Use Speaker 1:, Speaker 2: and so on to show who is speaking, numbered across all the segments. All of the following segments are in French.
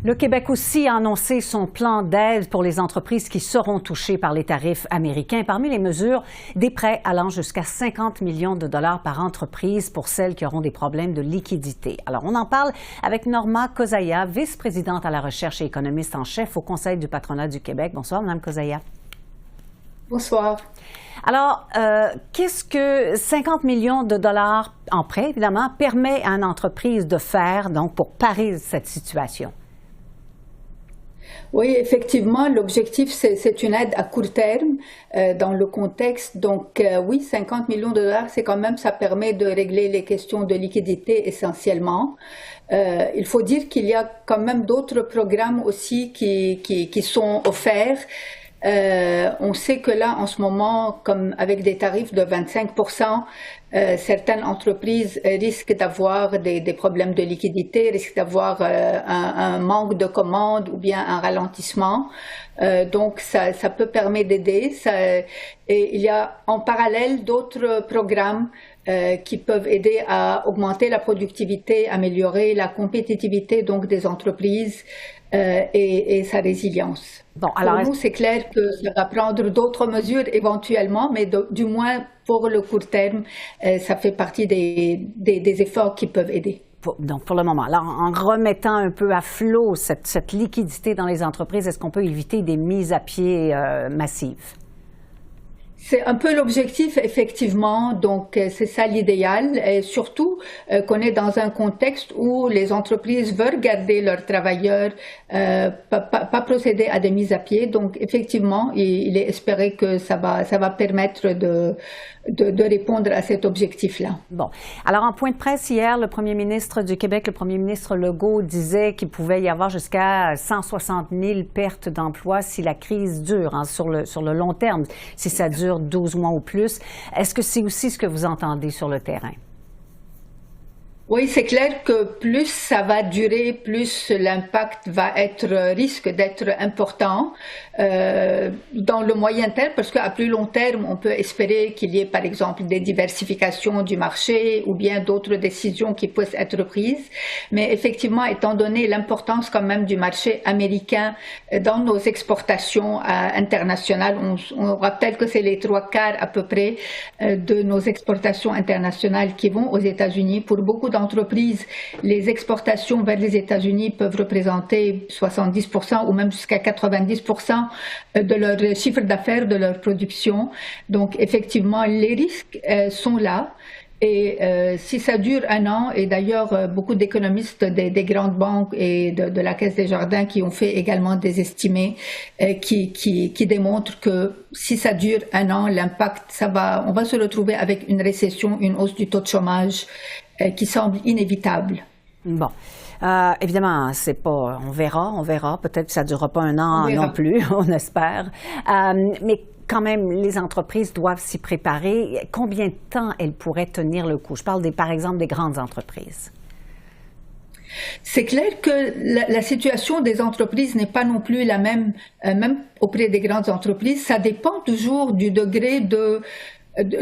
Speaker 1: Le Québec aussi a annoncé son plan d'aide pour les entreprises qui seront touchées par les tarifs américains. Parmi les mesures, des prêts allant jusqu'à 50 millions de dollars par entreprise pour celles qui auront des problèmes de liquidité. Alors, on en parle avec Norma Kozaya, vice-présidente à la recherche et économiste en chef au Conseil du patronat du Québec. Bonsoir, Mme Kozaya.
Speaker 2: Bonsoir.
Speaker 1: Alors, qu'est-ce que 50 millions de dollars en prêt, évidemment, permet à une entreprise de faire donc pour parer cette situation?
Speaker 2: Oui, effectivement, l'objectif, c'est une aide à court terme dans le contexte. Donc, oui, 50 millions de dollars, c'est quand même, ça permet de régler les questions de liquidité essentiellement. Il faut dire qu'il y a quand même d'autres programmes aussi qui sont offerts. On sait que là, en ce moment, comme avec des tarifs de 25%, certaines entreprises risquent d'avoir des problèmes de liquidité, risquent d'avoir un manque de commandes ou bien un ralentissement. Donc, ça peut permettre d'aider. Et il y a en parallèle d'autres programmes qui peuvent aider à augmenter la productivité, améliorer la compétitivité donc des entreprises et sa résilience.
Speaker 1: Bon, alors,
Speaker 2: pour nous, c'est clair que ça va prendre d'autres mesures éventuellement, mais du moins pour le court terme, ça fait partie des efforts qui peuvent aider.
Speaker 1: Donc, pour le moment, alors, en remettant un peu à flot cette liquidité dans les entreprises, est-ce qu'on peut éviter des mises à pied massives?
Speaker 2: C'est un peu l'objectif, effectivement. Donc, c'est ça l'idéal. Et surtout qu'on est dans un contexte où les entreprises veulent garder leurs travailleurs, pas procéder à des mises à pied. Donc, effectivement, il est espéré que ça va permettre de répondre à cet objectif-là.
Speaker 1: Bon. Alors, en point de presse hier, le premier ministre du Québec, le premier ministre Legault, disait qu'il pouvait y avoir jusqu'à 160 000 pertes d'emplois si la crise dure, hein, sur le long terme, si ça dure 12 mois ou plus. Est-ce que c'est aussi ce que vous entendez sur le terrain?
Speaker 2: Oui, c'est clair que plus ça va durer, plus l'impact risque d'être important dans le moyen terme, parce qu'à plus long terme, on peut espérer qu'il y ait par exemple des diversifications du marché ou bien d'autres décisions qui peuvent être prises. Mais effectivement, étant donné l'importance quand même du marché américain dans nos exportations internationales, on rappelle que c'est les 3/4 à peu près de nos exportations internationales qui vont aux États-Unis. Pour beaucoup d'entreprises, les exportations vers les États-Unis peuvent représenter 70% ou même jusqu'à 90% de leur chiffre d'affaires, de leur production. Donc, effectivement, les risques sont là. Et si ça dure un an, et d'ailleurs beaucoup d'économistes des grandes banques et de la Caisse des Jardins qui ont fait également des estimés qui démontrent que si ça dure un an, l'impact, on va se retrouver avec une récession, une hausse du taux de chômage qui semble inévitable.
Speaker 1: Bon. Évidemment, on verra. Peut-être que ça ne durera pas un an non plus, on espère. Mais quand même, les entreprises doivent s'y préparer. Combien de temps elles pourraient tenir le coup? Je parle par exemple des grandes entreprises.
Speaker 2: C'est clair que la situation des entreprises n'est pas non plus la même, même auprès des grandes entreprises. Ça dépend toujours du degré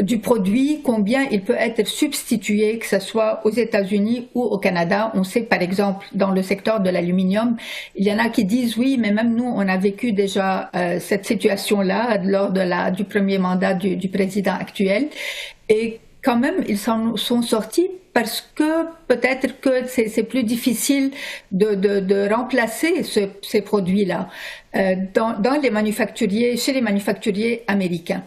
Speaker 2: du produit, combien il peut être substitué, que ce soit aux États-Unis ou au Canada. On sait par exemple dans le secteur de l'aluminium, il y en a qui disent oui, mais même nous on a vécu déjà cette situation-là lors du premier mandat du président actuel, et quand même ils sont sortis parce que peut-être que c'est plus difficile de remplacer ces produits-là dans les manufacturiers, chez les manufacturiers américains.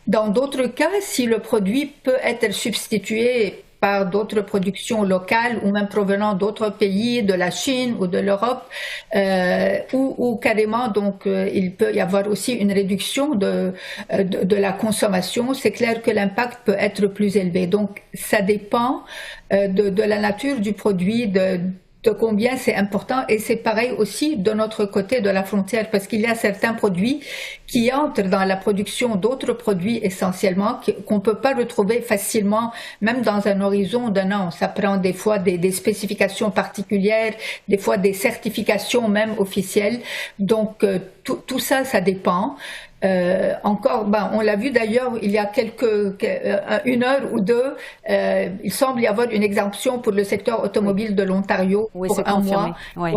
Speaker 2: Dans d'autres cas, si le produit peut être substitué par d'autres productions locales ou même provenant d'autres pays, de la Chine ou de l'Europe, ou carrément donc il peut y avoir aussi une réduction de la consommation. C'est clair que l'impact peut être plus élevé. Donc ça dépend de la nature du produit, de combien c'est important, et c'est pareil aussi de notre côté de la frontière, parce qu'il y a certains produits qui entrent dans la production d'autres produits essentiellement qu'on ne peut pas retrouver facilement, même dans un horizon d'un an. Ça prend des fois des spécifications particulières, des fois des certifications même officielles. Donc tout ça, ça dépend. On l'a vu d'ailleurs il y a une heure ou deux, il semble y avoir une exemption pour le secteur automobile de l'Ontario pour un mois.
Speaker 1: Oui.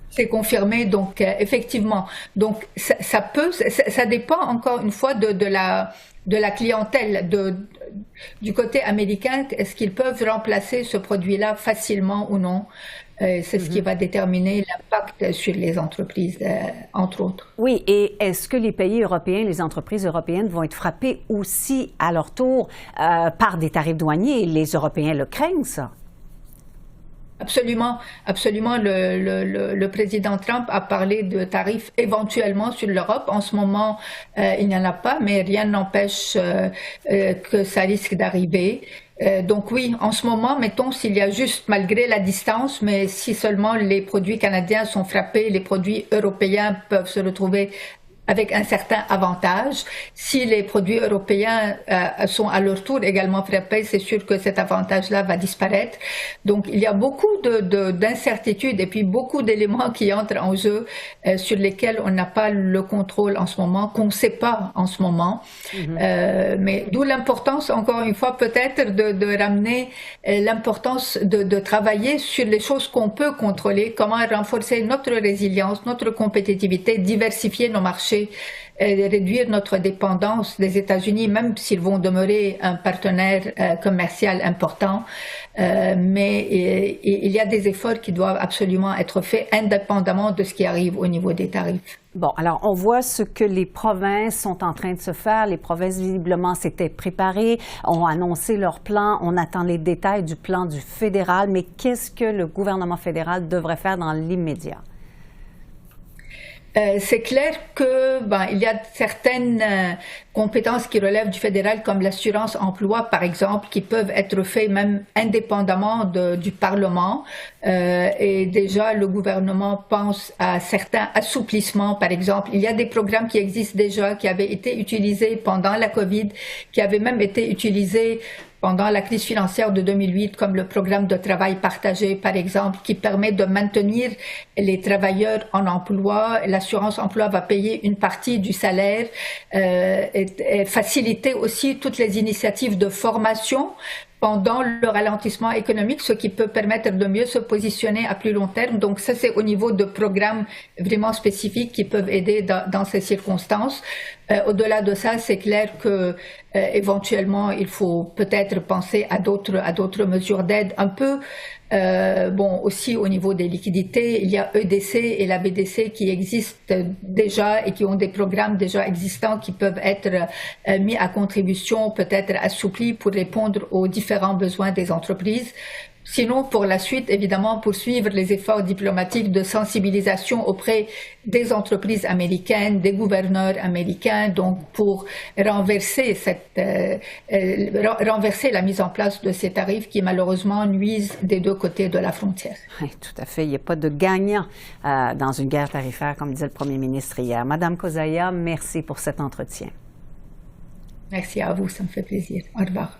Speaker 2: C'est confirmé, donc effectivement. Donc ça dépend encore une fois de la clientèle du côté américain. Est-ce qu'ils peuvent remplacer ce produit-là facilement ou non? C'est ce qui va déterminer l'impact sur les entreprises, entre autres.
Speaker 1: Oui, et est-ce que les pays européens, les entreprises européennes vont être frappées aussi à leur tour par des tarifs douaniers? Les Européens le craignent, ça?
Speaker 2: Absolument, absolument. Le président Trump a parlé de tarifs éventuellement sur l'Europe. En ce moment, il n'y en a pas, mais rien n'empêche que ça risque d'arriver. Donc oui, en ce moment, mettons, s'il y a juste, malgré la distance, mais si seulement les produits canadiens sont frappés, les produits européens peuvent se retrouver avec un certain avantage. Si les produits européens sont à leur tour également frappés, c'est sûr que cet avantage-là va disparaître. Donc, il y a beaucoup d'incertitudes et puis beaucoup d'éléments qui entrent en jeu sur lesquels on n'a pas le contrôle en ce moment, qu'on ne sait pas en ce moment. Mais d'où l'importance, encore une fois, peut-être de ramener l'importance de travailler sur les choses qu'on peut contrôler, comment renforcer notre résilience, notre compétitivité, diversifier nos marchés, réduire notre dépendance des États-Unis, même s'ils vont demeurer un partenaire commercial important. Mais il y a des efforts qui doivent absolument être faits indépendamment de ce qui arrive au niveau des tarifs.
Speaker 1: Bon, alors on voit ce que les provinces sont en train de se faire. Les provinces, visiblement, s'étaient préparées, ont annoncé leur plan. On attend les détails du plan du fédéral. Mais qu'est-ce que le gouvernement fédéral devrait faire dans l'immédiat?
Speaker 2: C'est clair que il y a certaines compétences qui relèvent du fédéral, comme l'assurance-emploi, par exemple, qui peuvent être faites même indépendamment du Parlement. Et déjà, le gouvernement pense à certains assouplissements, par exemple. Il y a des programmes qui existent déjà, qui avaient été utilisés pendant la COVID, qui avaient même été utilisés pendant la crise financière de 2008, comme le programme de travail partagé, par exemple, qui permet de maintenir les travailleurs en emploi. L'assurance-emploi va payer une partie du salaire et faciliter aussi toutes les initiatives de formation pendant le ralentissement économique, ce qui peut permettre de mieux se positionner à plus long terme. Donc ça, c'est au niveau de programmes vraiment spécifiques qui peuvent aider dans ces circonstances. Au-delà de ça, c'est clair que éventuellement, il faut peut-être penser à d'autres mesures d'aide un peu. Aussi au niveau des liquidités, il y a EDC et la BDC qui existent déjà et qui ont des programmes déjà existants qui peuvent être mis à contribution, peut-être assouplis pour répondre aux différents besoins des entreprises. Sinon, pour la suite, évidemment, poursuivre les efforts diplomatiques de sensibilisation auprès des entreprises américaines, des gouverneurs américains, donc pour renverser la mise en place de ces tarifs qui malheureusement nuisent des deux côtés de la frontière.
Speaker 1: Oui, tout à fait. Il n'y a pas de gagnant dans une guerre tarifaire, comme disait le Premier ministre hier. Madame Kuzaya, merci pour cet entretien.
Speaker 2: Merci à vous, ça me fait plaisir. Au revoir.